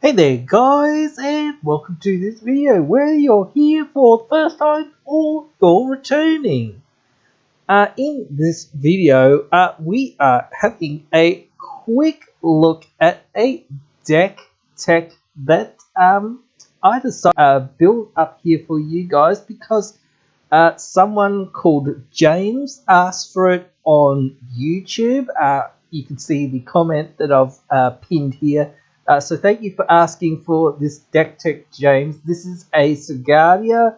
Hey there guys, and welcome to this video where you're here for the first time or you're returning. In this video, we are having a quick look at a deck tech that I decided to build up here for you guys because someone called James asked for it on YouTube. You can see the comment that I've pinned here. So thank you for asking for this deck tech, James. This is a Sigarda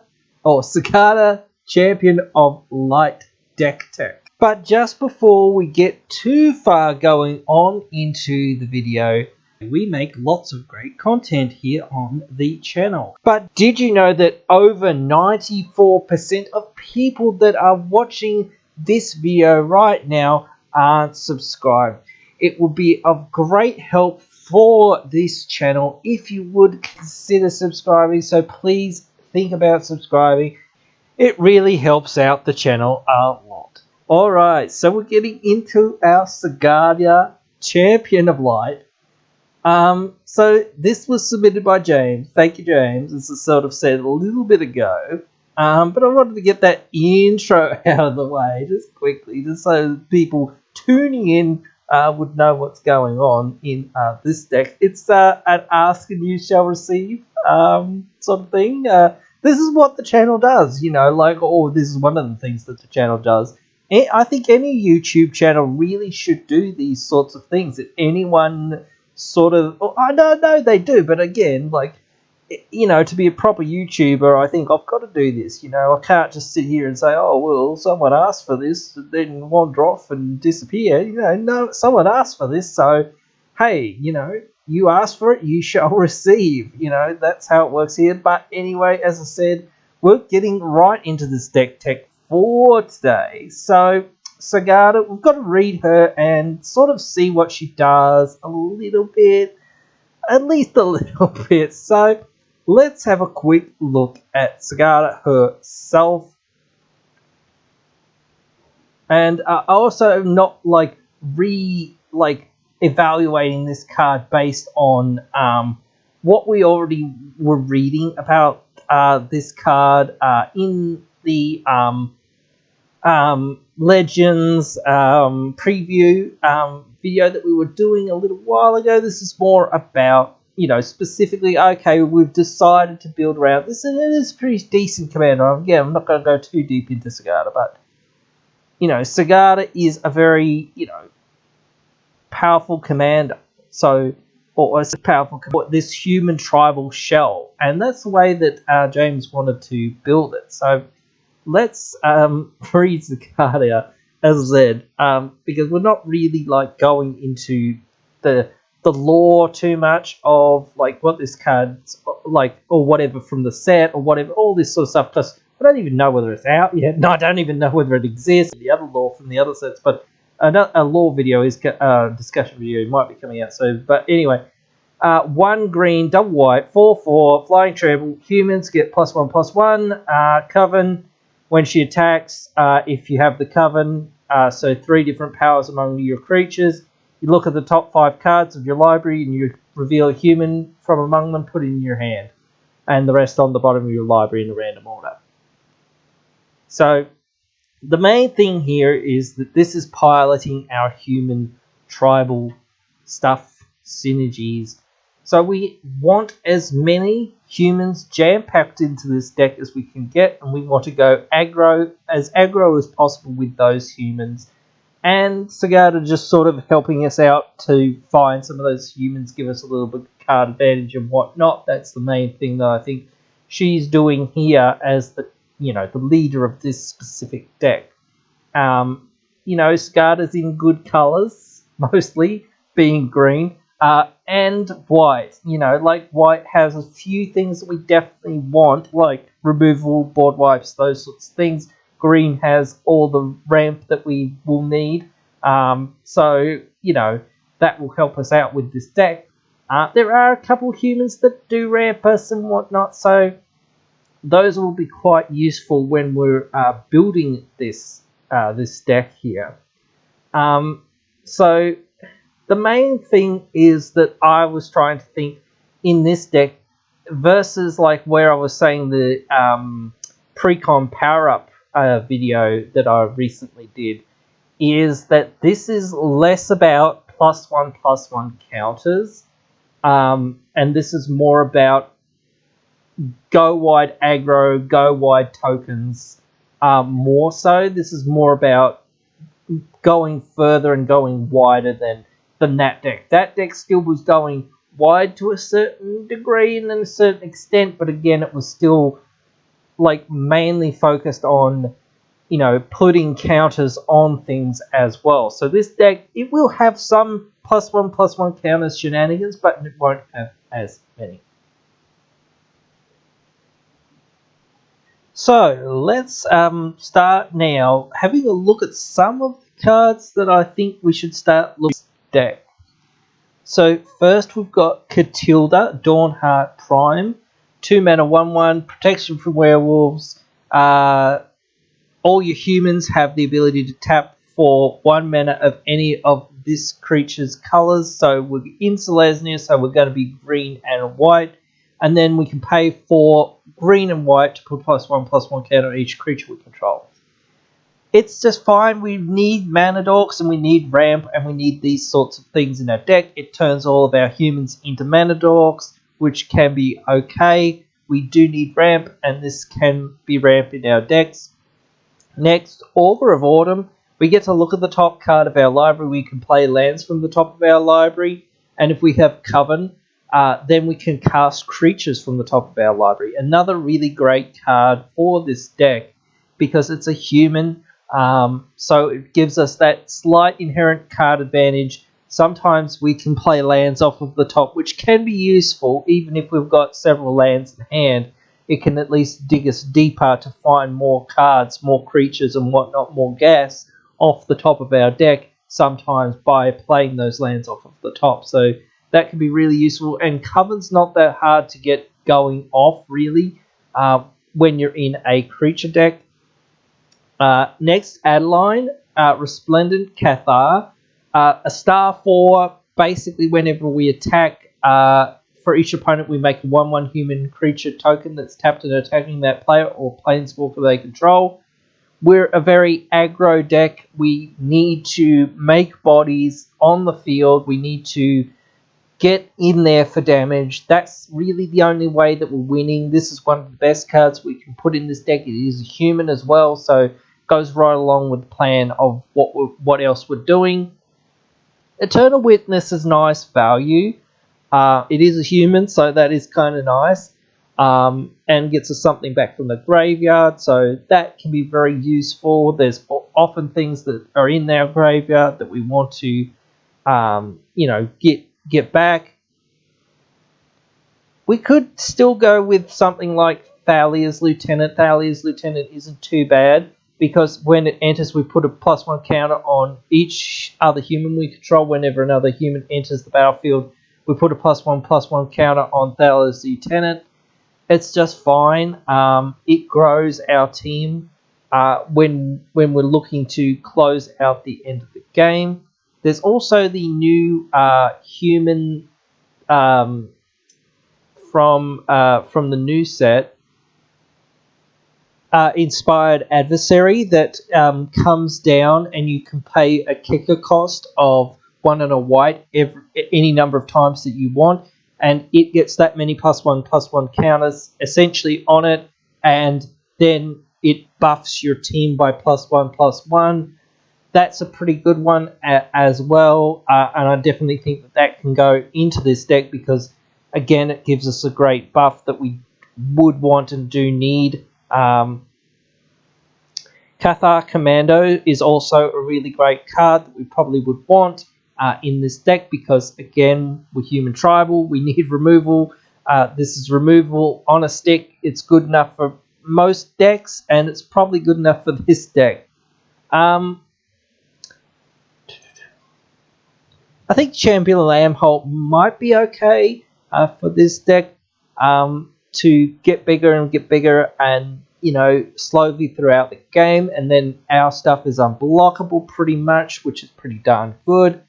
Champion of Light deck tech. But just before we get too far going on into the video, we make lots of great content here on the channel. But did you know that over 94% of people that are watching this video right now aren't subscribed? It would be of great help for this channel if you would consider subscribing, so please think about subscribing. It really helps out the channel a lot. Alright, so we're getting into our Sigarda Champion of Light. So this was submitted by James. Thank you, James, as I sort of said a little bit ago. But I wanted to get that intro out of the way just quickly, just so people tuning in would know what's going on in this deck. It's an ask and you shall receive sort of thing. This is what the channel does, this is one of the things that the channel does. I think any YouTube channel really should do these sorts of things. If anyone sort of, I don't know they do, but again, to be a proper YouTuber, I think I've got to do this. I can't just sit here and say, oh, well, someone asked for this, then wander off and disappear. No, someone asked for this, so, hey, you asked for it, you shall receive. That's how it works here. But anyway, as I said, we're getting right into this deck tech for today. So, Sigarda, we've got to read her and sort of see what she does a little bit, at least a little bit. So, let's have a quick look at Sigarda herself. And also not evaluating this card based on what we already were reading about this card in the Legends preview video that we were doing a little while ago. This is more about, specifically, okay, we've decided to build around this, and it is a pretty decent commander. Again, I'm not going to go too deep into Sigarda, but, Sigarda is a very, powerful commander. So, or it's a powerful, this human tribal shell, and that's the way that James wanted to build it. So, let's read Sigarda, as I said, because we're not really going into the lore too much of what this card's or whatever from the set or whatever, all this sort of stuff, because I don't even know whether it's out yet. No, I don't even know whether it exists. The other lore from the other sets, but a lore video is discussion video might be coming out soon. But anyway, 1 green, double white, 4/4, flying trample. Humans get +1/+1. Coven. When she attacks, if you have the Coven, so 3 different powers among your creatures, you look at the top 5 cards of your library and you reveal a human from among them, put it in your hand, and the rest on the bottom of your library in a random order. So the main thing here is that this is piloting our human tribal stuff, synergies. So we want as many humans jam-packed into this deck as we can get, and we want to go aggro as possible with those humans. And Sigarda just sort of helping us out to find some of those humans, give us a little bit of card advantage and whatnot. That's the main thing that I think she's doing here as the leader of this specific deck. Sigarda's in good colours, mostly being green. And white, white has a few things that we definitely want, like removal, board wipes, those sorts of things. Green has all the ramp that we will need. So, that will help us out with this deck. There are a couple humans that do ramp us and whatnot, so those will be quite useful when we're building this deck here. So the main thing is that I was trying to think, in this deck versus like where I was saying the pre-con power-up video that I recently did, is that this is less about +1/+1 counters, and this is more about go wide aggro, go wide tokens. More so, this is more about going further and going wider than that deck. That deck still was going wide to a certain degree and a certain extent, but again, it was still like mainly focused on, you know, putting counters on things as well. So this deck, it will have some +1/+1 counters shenanigans, but it won't have as many. So let's start now having a look at some of the cards that I think we should start looking at this deck. So first we've got Catilda, Dawnheart Prime, 2 mana 1/1, protection from werewolves. All your humans have the ability to tap for 1 mana of any of this creature's colours. So we're in Selesnya, so we're going to be green and white. And then we can pay for green and white to put +1/+1 counter on each creature we control. It's just fine. We need mana dorks and we need ramp and we need these sorts of things in our deck. It turns all of our humans into mana dorks, which can be okay. We do need ramp, and this can be ramp in our decks. Next, Augur of Autumn. We get to look at the top card of our library. We can play lands from the top of our library, and if we have Coven, then we can cast creatures from the top of our library. Another really great card for this deck because it's a human, so it gives us that slight inherent card advantage. Sometimes we can play lands off of the top, which can be useful even if we've got several lands in hand. It can at least dig us deeper to find more cards, more creatures and whatnot, more gas off the top of our deck, sometimes by playing those lands off of the top. So that can be really useful, and Coven's not that hard to get going off, really, when you're in a creature deck. Next, Adeline, Resplendent Cathar, a star 4. Basically, whenever we attack, for each opponent, we make a 1/1 human creature token that's tapped and attacking that player or planeswalker they control. We're a very aggro deck. We need to make bodies on the field. We need to get in there for damage. That's really the only way that we're winning. This is one of the best cards we can put in this deck. It is a human as well, so it goes right along with the plan of what else we're doing. Eternal Witness is nice value. It is a human, so that is kind of nice, and gets us something back from the graveyard, so that can be very useful. There's often things that are in our graveyard that we want to, get back. We could still go with something like Thalia's Lieutenant. Thalia's Lieutenant isn't too bad, because when it enters, we put a +1 counter on each other human we control. Whenever another human enters the battlefield, we put a +1/+1 counter on Thalia's Lieutenant. It's just fine. It grows our team when we're looking to close out the end of the game. There's also the new human from the new set, Inspired Adversary, that comes down, and you can pay a kicker cost of 1 and a white any number of times that you want, and it gets that many +1/+1 counters essentially on it, and then it buffs your team by +1/+1. That's a pretty good one as well, and I definitely think that can go into this deck because, again, it gives us a great buff that we would want and do need. Cathar Commando is also a really great card that we probably would want in this deck because, again, we're human tribal, we need removal. This is removal on a stick. It's good enough for most decks, and it's probably good enough for this deck. I think Champion Lambholt might be okay for this deck to get bigger and, slowly throughout the game, and then our stuff is unblockable pretty much, which is pretty darn good.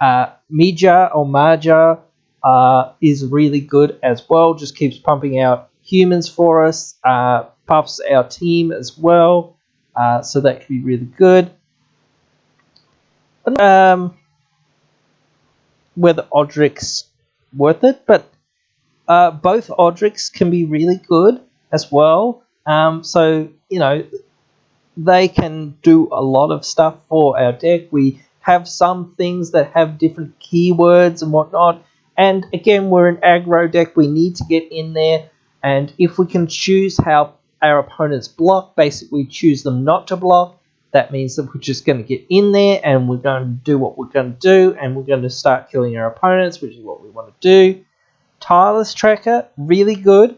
Mija or Maja, is really good as well. Just keeps pumping out humans for us, buffs our team as well, so that can be really good. Whether Odric's worth it, but both Odrics can be really good as well. So, they can do a lot of stuff for our deck. We have some things that have different keywords and whatnot. And again, we're an aggro deck. We need to get in there. And if we can choose how our opponents block, basically choose them not to block, that means that we're just going to get in there and we're going to do what we're going to do. And we're going to start killing our opponents, which is what we want to do. Tireless Tracker, really good.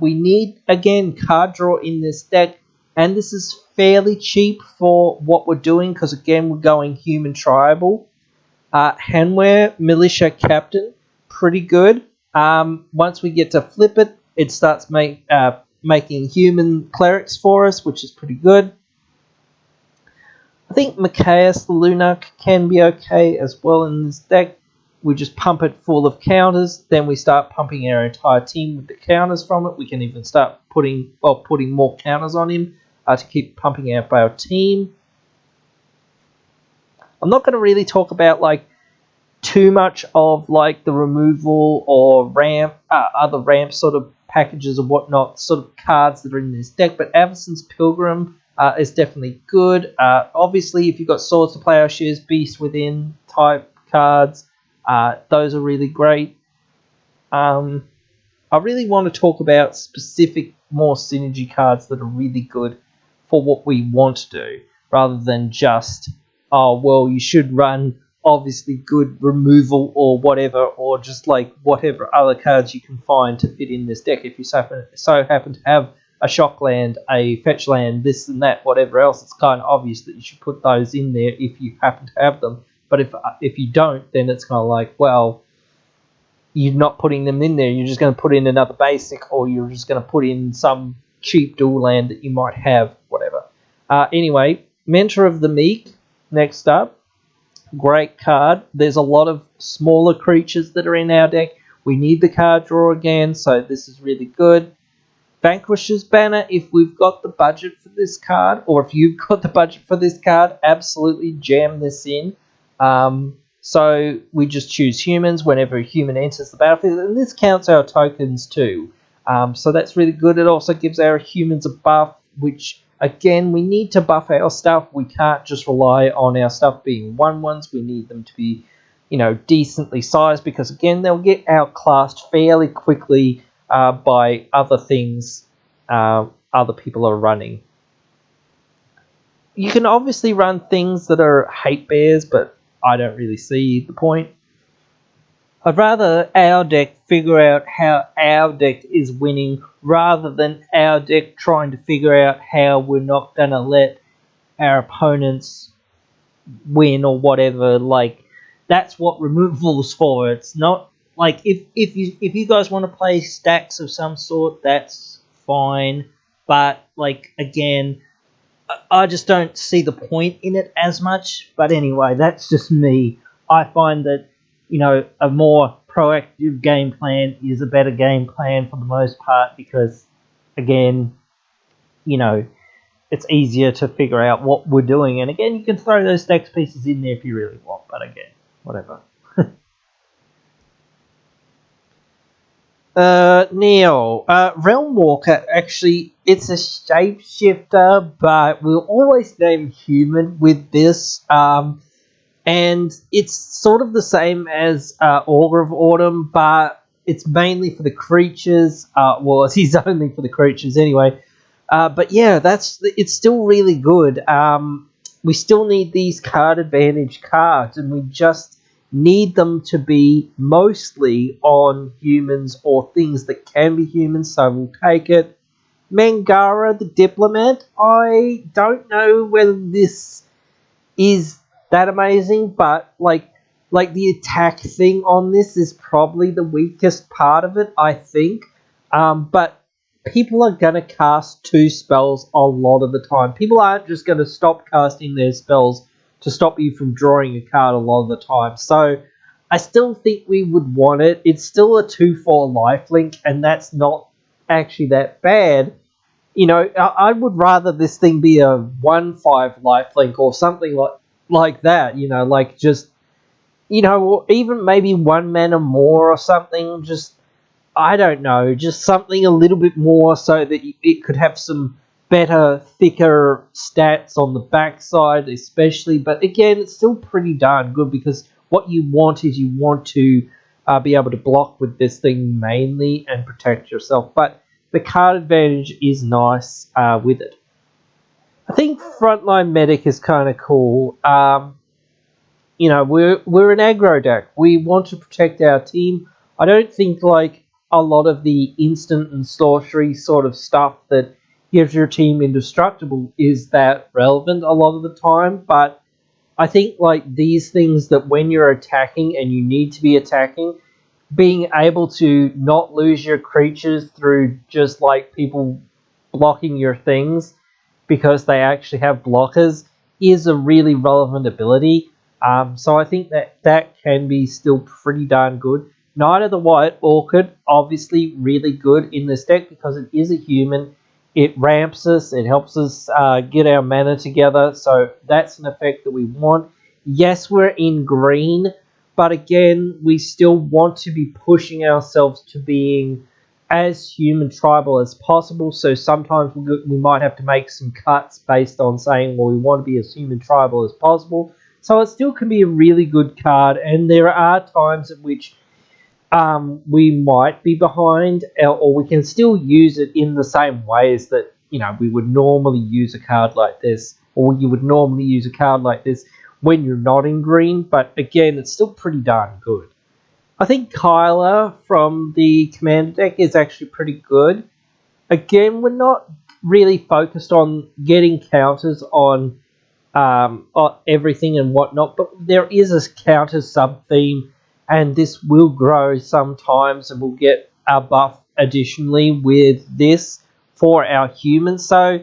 We need, again, card draw in this deck. And this is fairly cheap for what we're doing because, again, we're going human tribal. Handwear, Militia Captain, pretty good. Once we get to flip it, it starts making human clerics for us, which is pretty good. I think Machias the Lunarch can be okay as well in this deck. We just pump it full of counters, then we start pumping our entire team with the counters from it. We can even start putting more counters on him to keep pumping out our team. I'm not going to really talk about too much of the removal or ramp, other ramp sort of packages or whatnot, sort of cards that are in this deck. But Averson's Pilgrim is definitely good. Obviously, if you've got Swords to Plowshares, Beast Within type cards, those are really great. I really want to talk about specific, more synergy cards that are really good for what we want to do, rather than just, you should run obviously good removal or whatever, or just whatever other cards you can find to fit in this deck. If you so happen to have a shock land, a fetch land, this and that, whatever else, it's kind of obvious that you should put those in there if you happen to have them. But if you don't, then it's kind of you're not putting them in there. You're just going to put in another basic, or you're just going to put in some cheap dual land that you might have, whatever. Anyway, Mentor of the Meek, next up. Great card. There's a lot of smaller creatures that are in our deck. We need the card draw again, so this is really good. Vanquisher's Banner, if we've got the budget for this card, or if you've got the budget for this card, absolutely jam this in. So we just choose humans whenever a human enters the battlefield, and this counts our tokens too. So that's really good. It also gives our humans a buff, which, again, we need to buff our stuff. We can't just rely on our stuff being 1/1s. We need them to be, decently sized, because, again, they'll get outclassed fairly quickly by other things other people are running. You can obviously run things that are hate bears, but I don't really see the point. I'd rather our deck figure out how our deck is winning, rather than our deck trying to figure out how we're not going to let our opponents win or whatever. That's what removal's for. It's not if you guys want to play stacks of some sort, that's fine. But again, I just don't see the point in it as much. But anyway, that's just me. I find that, a more proactive game plan is a better game plan for the most part, because, again, it's easier to figure out what we're doing. And again, you can throw those stacks pieces in there if you really want. But again, whatever. Neil, Realmwalker, actually, it's a shapeshifter, but we'll always name human with this. And it's sort of the same as Augur of Autumn, but it's mainly for the creatures. It is only for the creatures anyway. But yeah, it's still really good. We still need these card advantage cards, and we just need them to be mostly on humans or things that can be humans, so we'll take it. Mangara the Diplomat, I don't know whether this is that amazing, but the attack thing on this is probably the weakest part of it, I think. But people are going to cast 2 spells a lot of the time. People aren't just going to stop casting their spells to stop you from drawing a card a lot of the time. So I still think we would want it. It's still a 2/4 lifelink, and that's not actually that bad. You know, I would rather this thing be a 1/5 lifelink or something like that. You know, like just, you know, or even maybe 1 mana more or something. Just, I don't know, just something a little bit more so that it could have some better, thicker stats on the backside, especially. But again, it's still pretty darn good because what you want is you want to be able to block with this thing mainly and protect yourself. But the card advantage is nice with it. I think Frontline Medic is kind of cool. You know, we're an aggro deck. We want to protect our team. I don't think like a lot of the instant and sorcery sort of stuff that gives your team indestructible is that relevant a lot of the time, but I think like these things that when you're attacking and you need to be attacking, being able to not lose your creatures through just like people blocking your things because they actually have blockers is a really relevant ability. So I think that can be still pretty darn good. Knight of the White Orchid, obviously really good in this deck because it is a human. It ramps us, it helps us get our mana together, so that's an effect that we want. Yes, we're in green, but again, we still want to be pushing ourselves to being as human tribal as possible. So sometimes we might have to make some cuts based on saying, well, we want to be as human tribal as possible. So it still can be a really good card, and there are times at which we might be behind, or we can still use it in the same ways that, you know, we would normally use a card like this, or you would normally use a card like this when you're not in green. But again, it's still pretty darn good. I think Kyla from the Commander deck is actually pretty good. Again, we're not really focused on getting counters on everything and whatnot, but there is a counter sub theme, and this will grow sometimes, and we'll get a buff additionally with this for our humans. So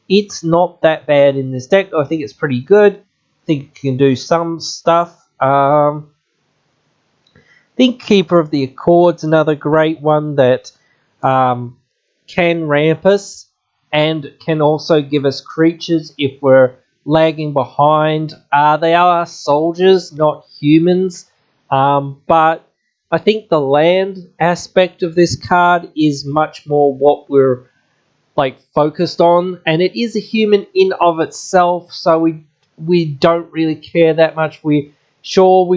it's not that bad in this deck. I think it's pretty good. I think it can do some stuff. I think Keeper of the Accord's another great one that can ramp us and can also give us creatures if we're lagging behind. They are soldiers, not humans, but I think the land aspect of this card is much more what we're like focused on, and it is a human in of itself, so we don't really care that much. We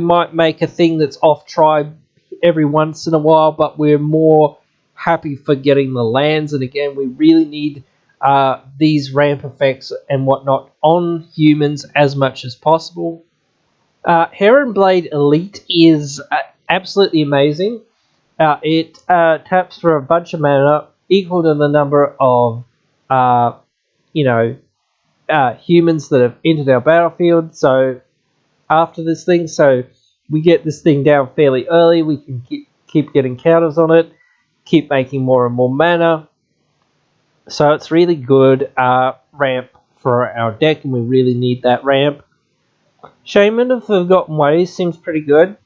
might make a thing that's off tribe every once in a while, but we're more happy for getting the lands. And again, we really need these ramp effects and whatnot on humans as much as possible. Heron Blade Elite is absolutely amazing. It taps for a bunch of mana equal to the number of you know humans that have entered our battlefield. So after this thing, so we get this thing down fairly early. We can keep getting counters on it, keep making more and more mana. So it's really good ramp for our deck, and we really need that ramp. Shaman of Forgotten Ways seems pretty good.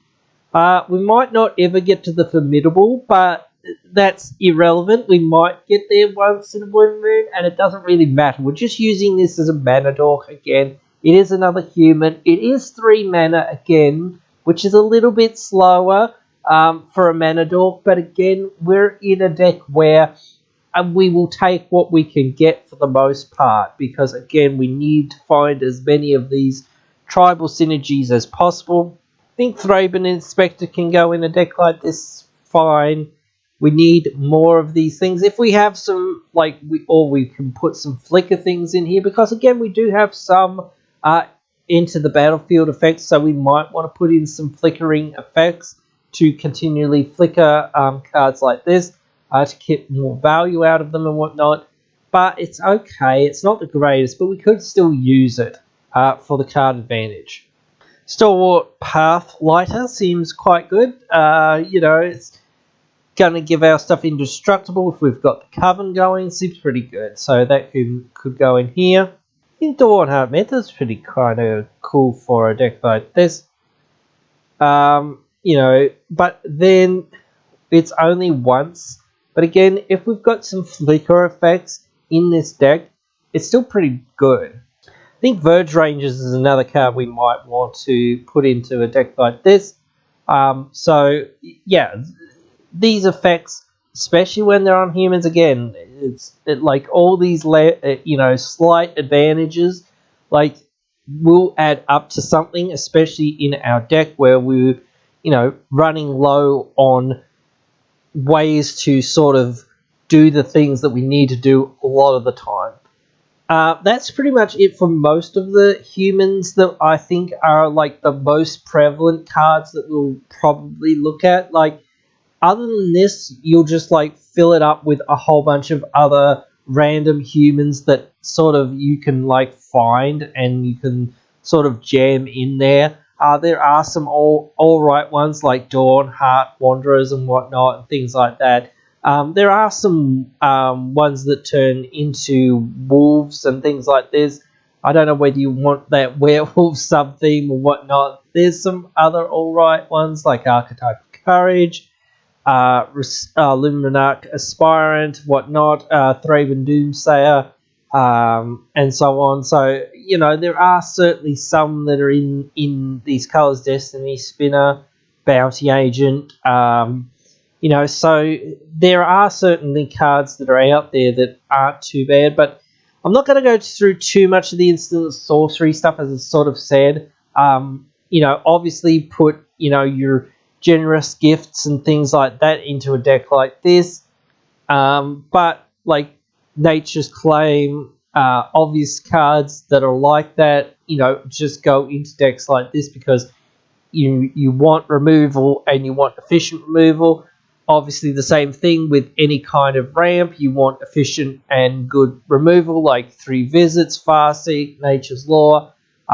We might not ever get to the Formidable, but that's irrelevant. We might get there once in a blue moon, and it doesn't really matter. We're just using this as a mana dork again. It is another human. It is 3 mana again, which is a little bit slower for a mana dork, but again, we're in a deck where we will take what we can get for the most part, because again, we need to find as many of these tribal synergies as possible. I think Thraben Inspector can go in a deck like this fine. We need more of these things. If we have some, we can put some flicker things in here, because again, we do have some into the battlefield effects, so we might want to put in some flickering effects to continually flicker cards like this to get more value out of them and whatnot. But it's okay. It's not the greatest, but we could still use it for the card advantage. Stalwart Pathlighter seems quite good. It's going to give our stuff indestructible if we've got the Coven going. Seems pretty good. So that could go in here. I think Dawn Heart Meta is pretty kind of cool for a deck like this. but then it's only once. But again, if we've got some flicker effects in this deck, it's still pretty good. I think Verge Rangers is another card we might want to put into a deck like this. So yeah, these effects, especially when they're on humans, again, like all these slight advantages, like will add up to something, especially in our deck where we're running low on ways to sort of do the things that we need to do a lot of the time. That's pretty much it for most of the humans that I think are like the most prevalent cards that we'll probably look at. Like, other than this, you'll just like fill it up with a whole bunch of other random humans that sort of you can like find and you can sort of jam in there. There are some all right ones like Dawn, Heart, Wanderers, and whatnot, and things like that. There are some ones that turn into wolves and things like this. I don't know whether you want that werewolf sub theme or whatnot. There's some other all right ones like Archetype of Courage, Luminarch Aspirant, whatnot, Thraben Doomsayer, and so on. So, there are certainly some that are in these colours: Destiny Spinner, Bounty Agent. So there are certainly cards that are out there that aren't too bad, but I'm not going to go through too much of the instant sorcery stuff, as it's sort of said. Obviously put, your generous gifts and things like that into a deck like this. But like Nature's Claim, obvious cards that are like that, just go into decks like this because you want removal and you want efficient removal. Obviously, the same thing with any kind of ramp. You want efficient and good removal, like 3 Visits, Farseek, Nature's Law.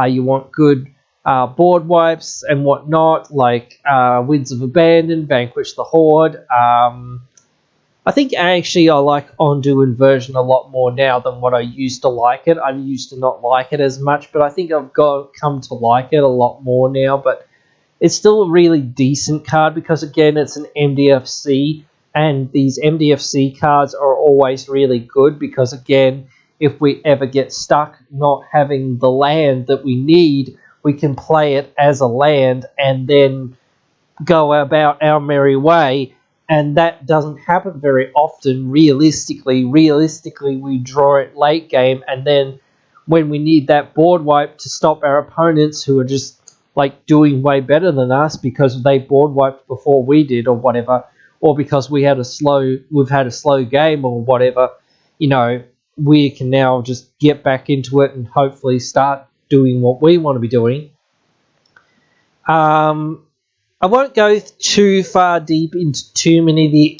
You want good board wipes and whatnot, like Winds of Abandon, Vanquish the Horde. I think actually I like Ondu Inversion a lot more now than what I used to like it. I used to not like it as much, but I think I've come to like it a lot more now. But it's still a really decent card because, again, it's an MDFC, and these MDFC cards are always really good because, again, if we ever get stuck not having the land that we need, we can play it as a land and then go about our merry way, and that doesn't happen very often realistically. Realistically, we draw it late game, and then when we need that board wipe to stop our opponents who are just like doing way better than us because they board wiped before we did or whatever, or because we've had a slow game or whatever, we can now just get back into it and hopefully start doing what we want to be doing. I won't go too far deep into too many of the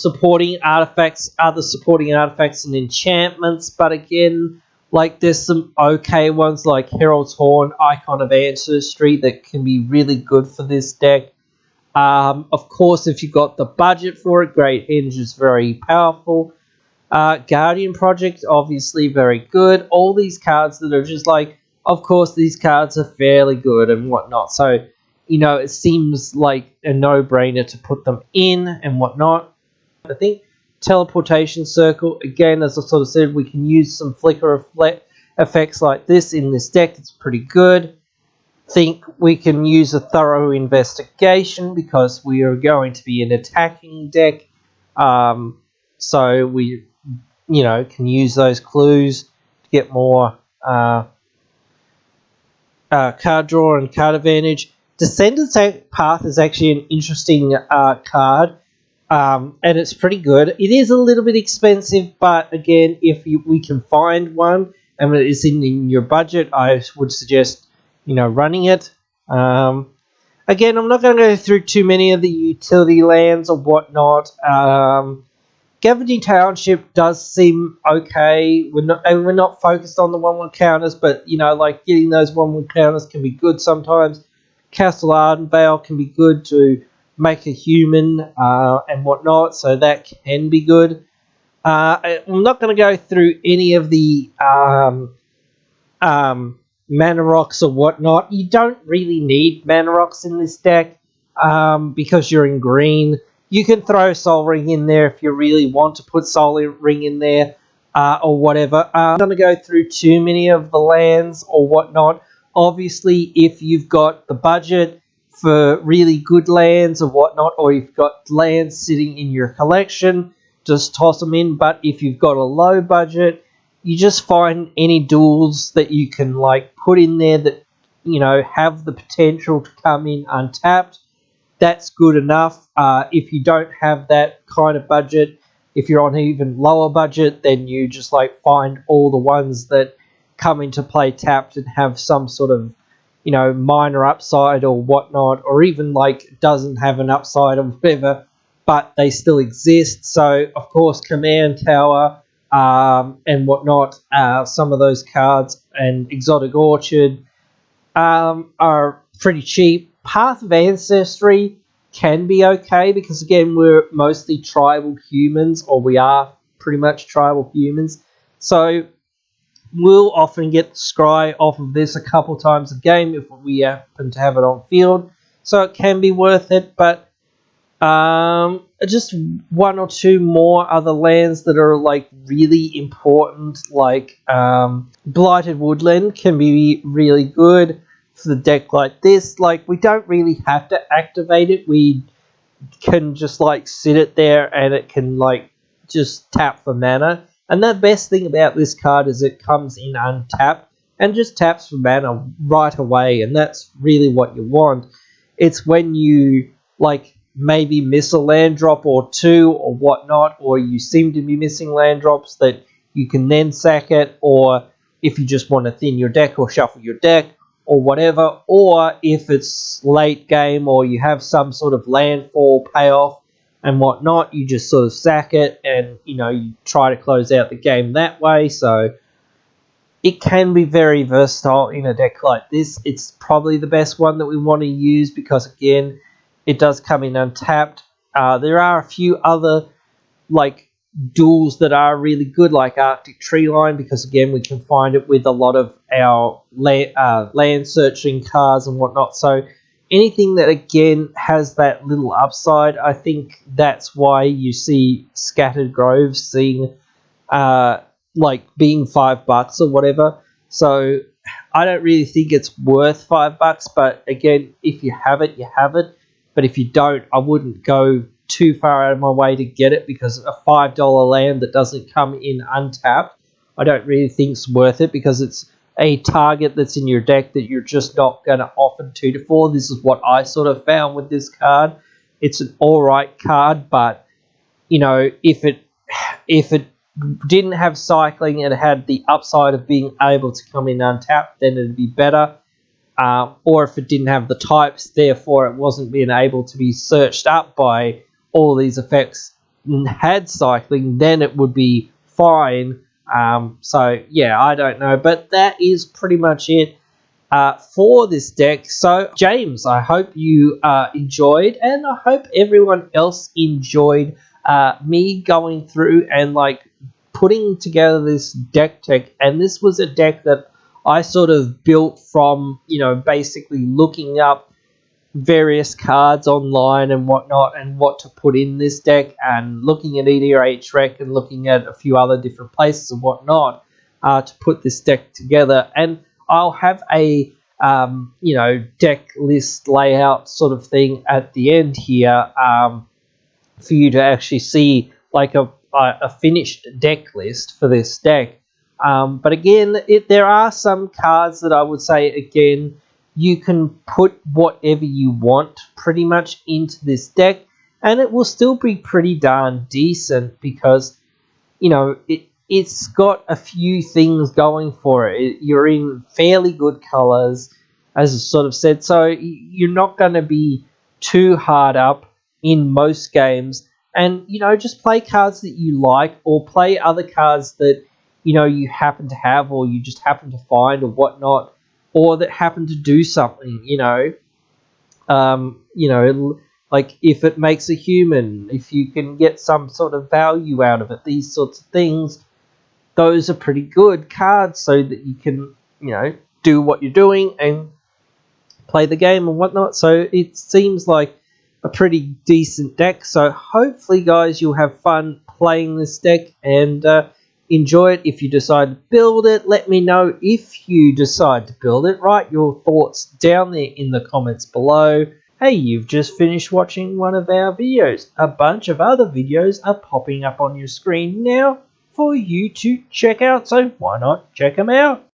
other supporting artifacts and enchantments, but again, like there's some okay ones like Herald's Horn, Icon of Ancestry that can be really good for this deck. Of course, if you've got the budget for it, Great Henge is very powerful. Guardian Project, obviously very good. All these cards that are just like, of course, these cards are fairly good and whatnot. So, it seems like a no-brainer to put them in and whatnot. I think Teleportation Circle, again, as I sort of said, we can use some flicker effects like this in this deck. It's pretty good. Think we can use a Thorough Investigation because we are going to be an attacking deck. So we, can use those clues to get more card draw and card advantage. Descendant's Path is actually an interesting card, and it's pretty good. It is a little bit expensive, but again, if we can find one and it is in your budget, I would suggest running it. Again, I'm not going to go through too many of the utility lands or whatnot. Gavany Township does seem okay. We're not focused on the 1/1 counters, but like getting those 1/1 counters can be good sometimes. Castle Ardenvale can be good to make a human and whatnot, so that can be good. I'm not going to go through any of the mana rocks or whatnot. You don't really need mana rocks in this deck. because you're in green. You can throw Soul Ring in there if you really want to put Soul Ring in there, or whatever. I'm not going to go through too many of the lands or whatnot. Obviously, if you've got the budget for really good lands or whatnot, or you've got lands sitting in your collection, just toss them in. But if you've got a low budget, you just find any duels that you can like put in there that have the potential to come in untapped. That's good enough. If you don't have that kind of budget, if you're on an even lower budget, then you just like find all the ones that come into play tapped and have some sort of minor upside or whatnot, or even like doesn't have an upside or whatever, but they still exist. So of course, Command Tower and whatnot, some of those cards, and Exotic Orchard are pretty cheap. Path of Ancestry can be okay because, again, we're mostly tribal humans, or we are pretty much tribal humans. So we'll often get the scry off of this a couple times a game if we happen to have it on field. So it can be worth it, but just one or two more other lands that are like really important, like Blighted Woodland can be really good for the deck like this. Like, we don't really have to activate it. We can just like sit it there and it can like just tap for mana. And the best thing about this card is it comes in untapped and just taps for mana right away, and that's really what you want. It's when you like maybe miss a land drop or two or whatnot, or you seem to be missing land drops, that you can then sack it, or if you just want to thin your deck or shuffle your deck or whatever, or if it's late game or you have some sort of landfall payoff and whatnot, you just sort of sack it and you try to close out the game that way. So it can be very versatile in a deck like this. It's probably the best one that we want to use because, again, it does come in untapped. There are a few other like duels that are really good, like Arctic Treeline, because again we can find it with a lot of our land searching cards and whatnot. So anything that again has that little upside, I think that's why you see Scattered Groves seeing like being $5 or whatever. So I don't really think it's worth $5, but again, if you have it, you have it. But if you don't, I wouldn't go too far out of my way to get it, because a $5 land that doesn't come in untapped, I don't really think it's worth it, because it's a target that's in your deck that you're just not going to often 2 to 4. This is what I sort of found with this card. It's an alright card, but if it didn't have cycling and it had the upside of being able to come in untapped, then it'd be better. Or if it didn't have the types, therefore it wasn't being able to be searched up by all these effects and had cycling, then it would be fine. So yeah, I don't know, but that is pretty much it for this deck. So James, I hope you enjoyed, and I hope everyone else enjoyed me going through and like putting together this deck tech. And this was a deck that I sort of built from, basically looking up various cards online and whatnot and what to put in this deck, and looking at EDH Rec and looking at a few other different places and whatnot to put this deck together. And I'll have a, deck list layout sort of thing at the end here for you to actually see like a finished deck list for this deck. But again, there are some cards that I would say, again, you can put whatever you want pretty much into this deck, and it will still be pretty darn decent, because, it's got a few things going for it. You're in fairly good colors, as I sort of said, so you're not going to be too hard up in most games. And, just play cards that you like, or play other cards that you happen to have, or you just happen to find, or whatnot, or that happen to do something. Like if it makes a human, if you can get some sort of value out of it, these sorts of things, those are pretty good cards, so that you can do what you're doing and play the game and whatnot. So it seems like a pretty decent deck. So hopefully, guys, you'll have fun playing this deck and enjoy it. If you decide to build it, let me know if you decide to build it. Write your thoughts down there in the comments below. Hey, you've just finished watching one of our videos. A bunch of other videos are popping up on your screen now for you to check out, so why not check them out?